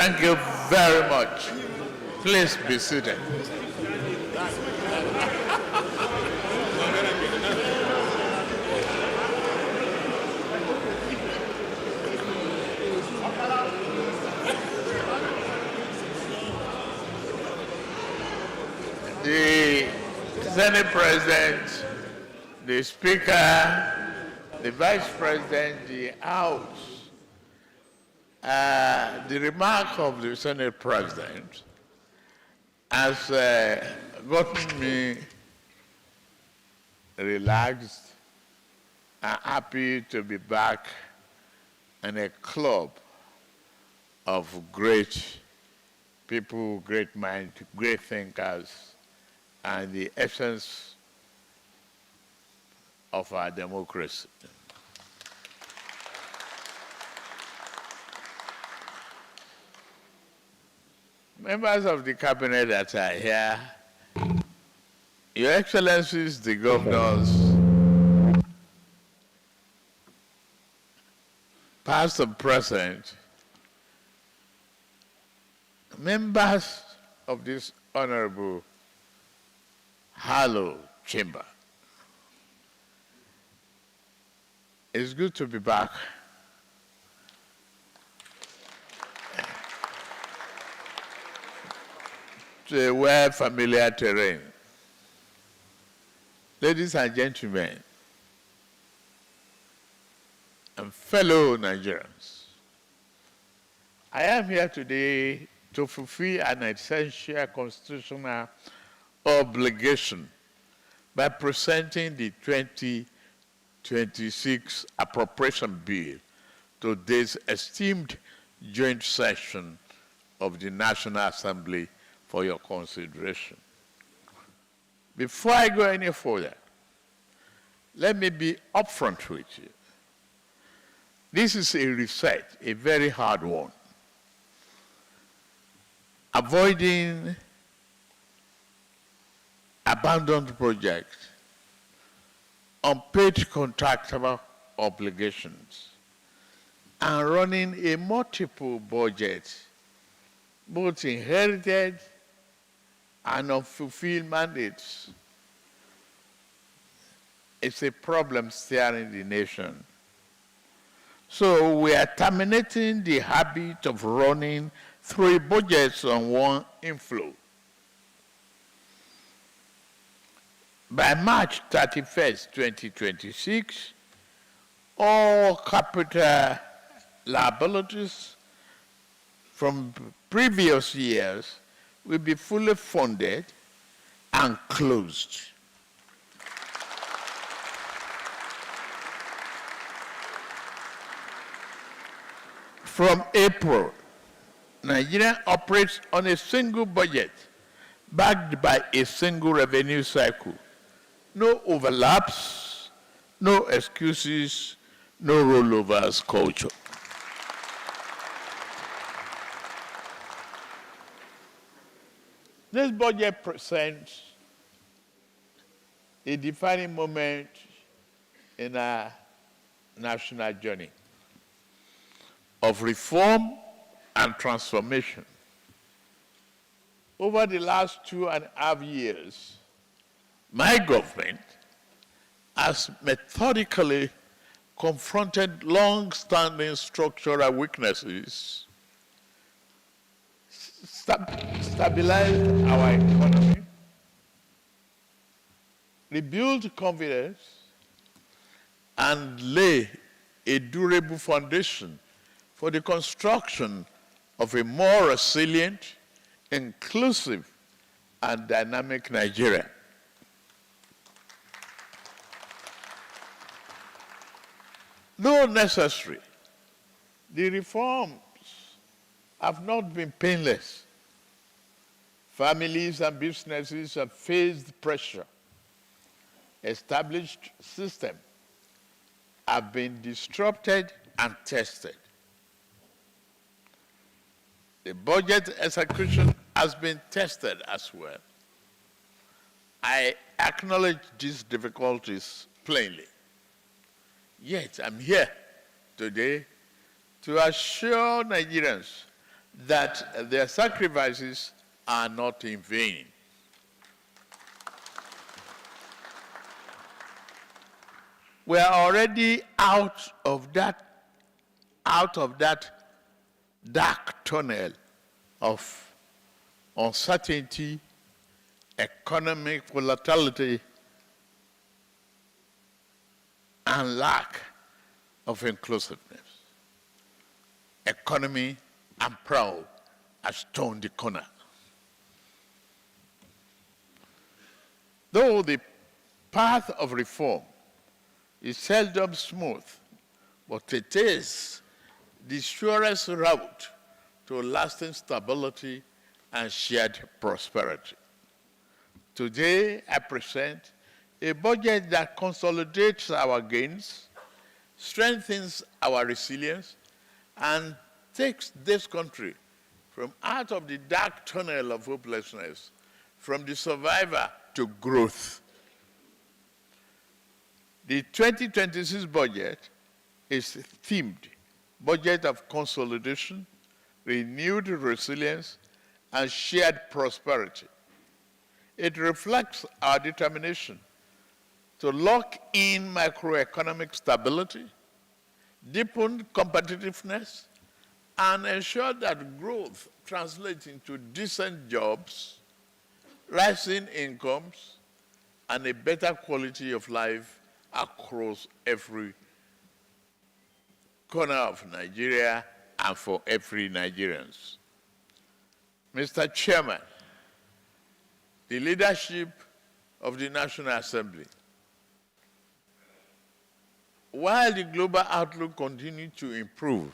Thank you very much. Please be seated. The Senate President, the Speaker, the Vice President, the House, the remark of the Senate President has gotten me relaxed and happy to be back in a club of great people, great minds, great thinkers, and the essence of our democracy. Members of the cabinet that are here, Your Excellencies, the governors, past and present, members of this honorable hallowed chamber. It's good to be back. To a well-familiar terrain. Ladies and gentlemen, and fellow Nigerians, I am here today to fulfill an essential constitutional obligation by presenting the 2026 appropriation bill to this esteemed joint session of the National Assembly for your consideration. Before I go any further, let me be upfront with you. This is a reset, a very hard one. Avoiding abandoned projects, unpaid contractual obligations, and running a multiple budget, both inherited and unfulfilled mandates. It's a problem staring the nation. So we are terminating the habit of running 3 budgets on one inflow. By March 31st, 2026, all capital liabilities from previous years will be fully funded and closed. From April, Nigeria operates on a single budget, backed by a single revenue cycle. No overlaps, no excuses, no rollovers culture. This budget presents a defining moment in our national journey of reform and transformation. Over the last 2.5 years, my government has methodically confronted long-standing structural weaknesses, stabilized our economy, rebuild confidence, and lay a durable foundation for the construction of a more resilient, inclusive, and dynamic Nigeria. Though necessary, the reforms have not been painless. Families and businesses have faced pressure. Established systems have been disrupted and tested. The budget execution has been tested as well. I acknowledge these difficulties plainly. Yet I'm here today to assure Nigerians that their sacrifices are not in vain. We are already out of that dark tunnel of uncertainty, economic volatility, and lack of inclusiveness. Economy, I'm proud, has turned the corner. Though the path of reform is seldom smooth, but it is the surest route to lasting stability and shared prosperity. Today, I present a budget that consolidates our gains, strengthens our resilience, and takes this country from out of the dark tunnel of hopelessness, from the survivor to growth. The 2026 budget is themed budget of consolidation, renewed resilience, and shared prosperity. It reflects our determination to lock in macroeconomic stability, deepen competitiveness, and ensure that growth translates into decent jobs, rising incomes, and a better quality of life across every corner of Nigeria and for every Nigerian. Mr. Chairman, the leadership of the National Assembly, while the global outlook continues to improve,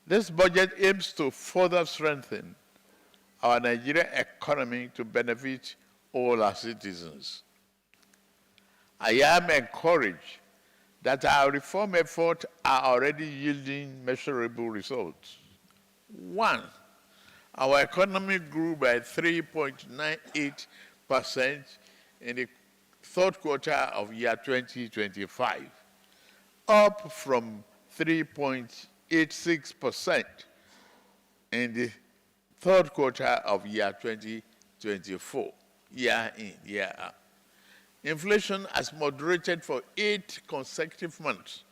this budget aims to further strengthen our Nigerian economy to benefit all our citizens. I am encouraged that our reform efforts are already yielding measurable results. One, our economy grew by 3.98% in the third quarter of year 2025, up from 3.86% in the third quarter of year 2024, year in, year out. Inflation has moderated for 8 consecutive months,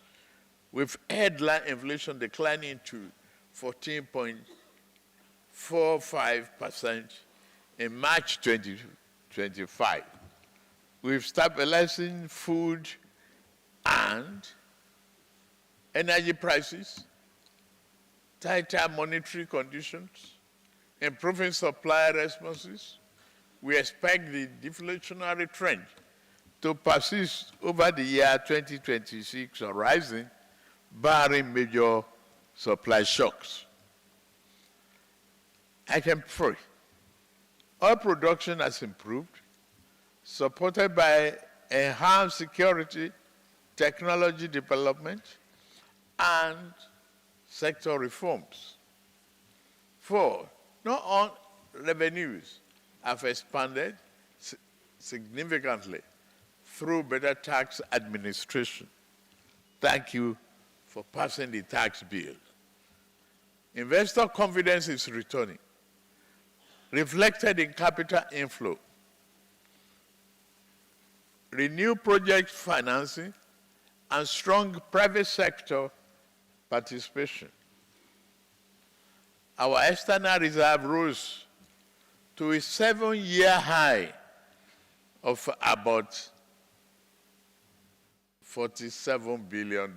with headline inflation declining to 14.45% in March 2025. We've stabilizing food and energy prices, tighter monetary conditions, improving supply responses. We expect the deflationary trend to persist over the year 2026 or rising, barring major supply shocks. I can pray. Oil production has improved, supported by enhanced security, technology development, and sector reforms. 4, non-oil revenues have expanded significantly through better tax administration. Thank you for passing the tax bill. Investor confidence is returning, reflected in capital inflow, renewed project financing, and strong private sector participation. Our external reserve rose to a 7-year high of about $47 billion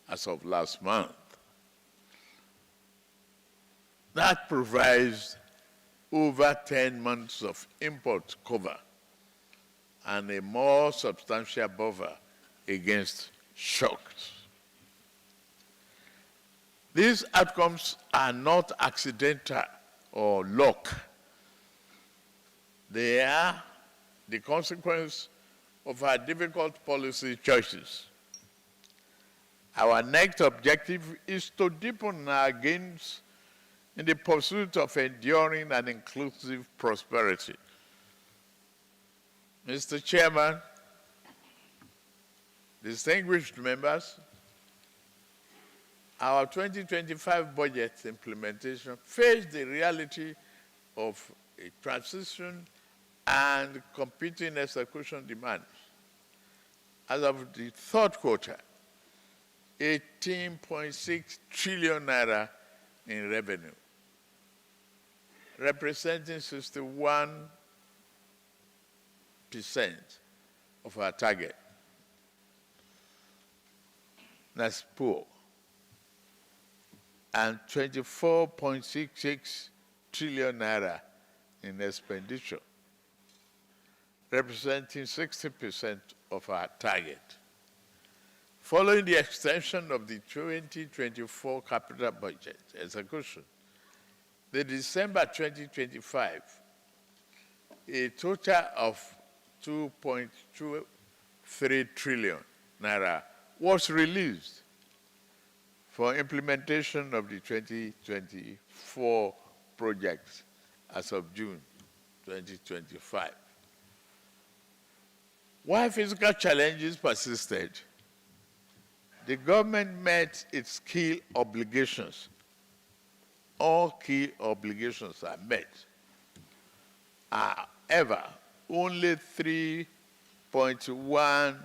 as of last month. That provides over 10 months of import cover and a more substantial buffer against shocks. These outcomes are not accidental or luck. They are the consequence of our difficult policy choices. Our next objective is to deepen our gains in the pursuit of enduring and inclusive prosperity. Mr. Chairman, distinguished members, our 2025 budget implementation faced the reality of a transition and competing execution demands. As of the third quarter, 18.6 trillion naira in revenue, representing 61% of our target. That's poor. And 24.66 trillion naira in expenditure, representing 60% of our target. Following the extension of the 2024 capital budget execution, the December 2025, a total of 2.23 trillion naira was released for implementation of the 2024 projects as of June 2025. While fiscal challenges persisted, the government met its key obligations. All key obligations are met. However, only 3.10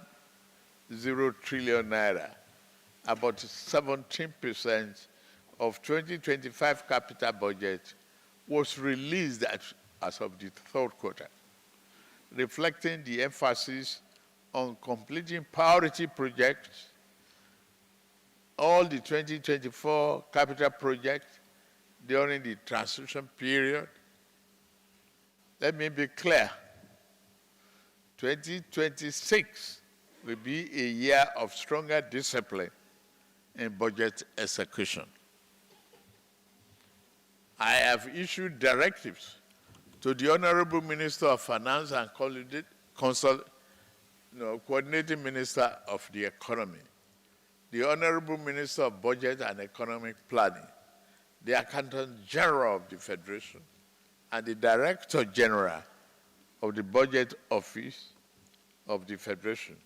trillion naira, about 17% of 2025 capital budget, was released as of the third quarter, reflecting the emphasis on completing priority projects. All the 2024 capital projects during the transition period. Let me be clear. 2026 will be a year of stronger discipline in budget execution. I have issued directives to the Honorable Minister of Finance and Coordinating Minister of the Economy, the Honorable Minister of Budget and Economic Planning, the Accountant General of the Federation, and the Director General of the Budget Office of the Federation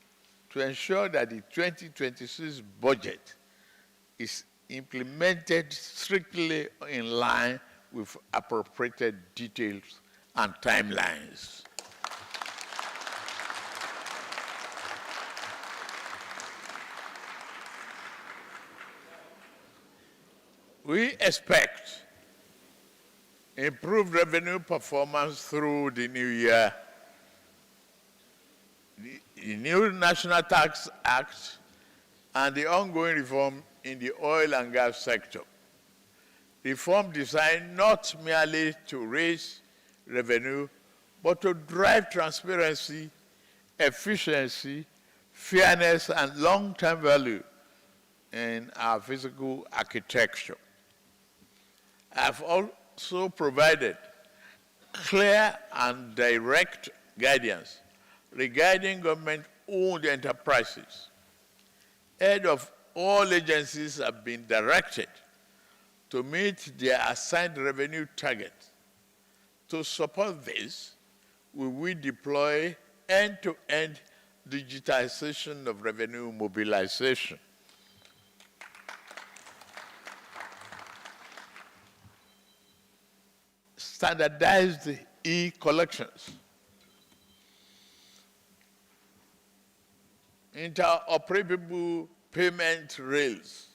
to ensure that the 2026 budget is implemented strictly in line with appropriated details and timelines. We expect improved revenue performance through the new year. The new National Tax Act and the ongoing reform in the oil and gas sector. Reform designed not merely to raise revenue, but to drive transparency, efficiency, fairness, and long-term value in our fiscal architecture. I've also provided clear and direct guidance regarding government-owned enterprises. Heads of all agencies have been directed to meet their assigned revenue targets. To support this, we will deploy end-to-end digitization of revenue mobilization. Standardized e-collections, interoperable payment rails,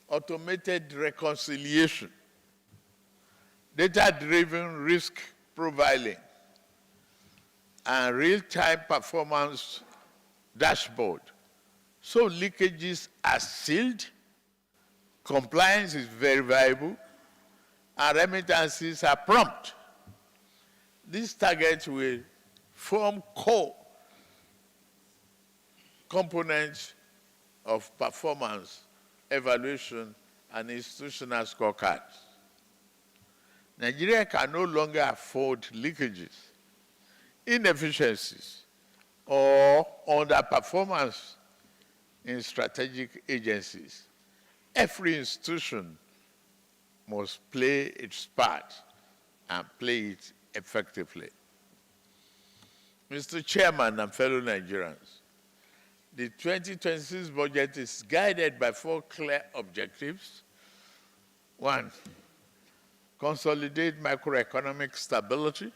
automated reconciliation, data-driven risk profiling, and real-time performance dashboard. So leakages are sealed, compliance is verifiable, and remittances are prompt. These targets will form core components of performance, evaluation, and institutional scorecards. Nigeria can no longer afford leakages, inefficiencies, or underperformance in strategic agencies. Every institution must play its part and play it effectively. Mr. Chairman and fellow Nigerians, The 2026 budget is guided by 4 clear objectives. 1, consolidate macroeconomic stability.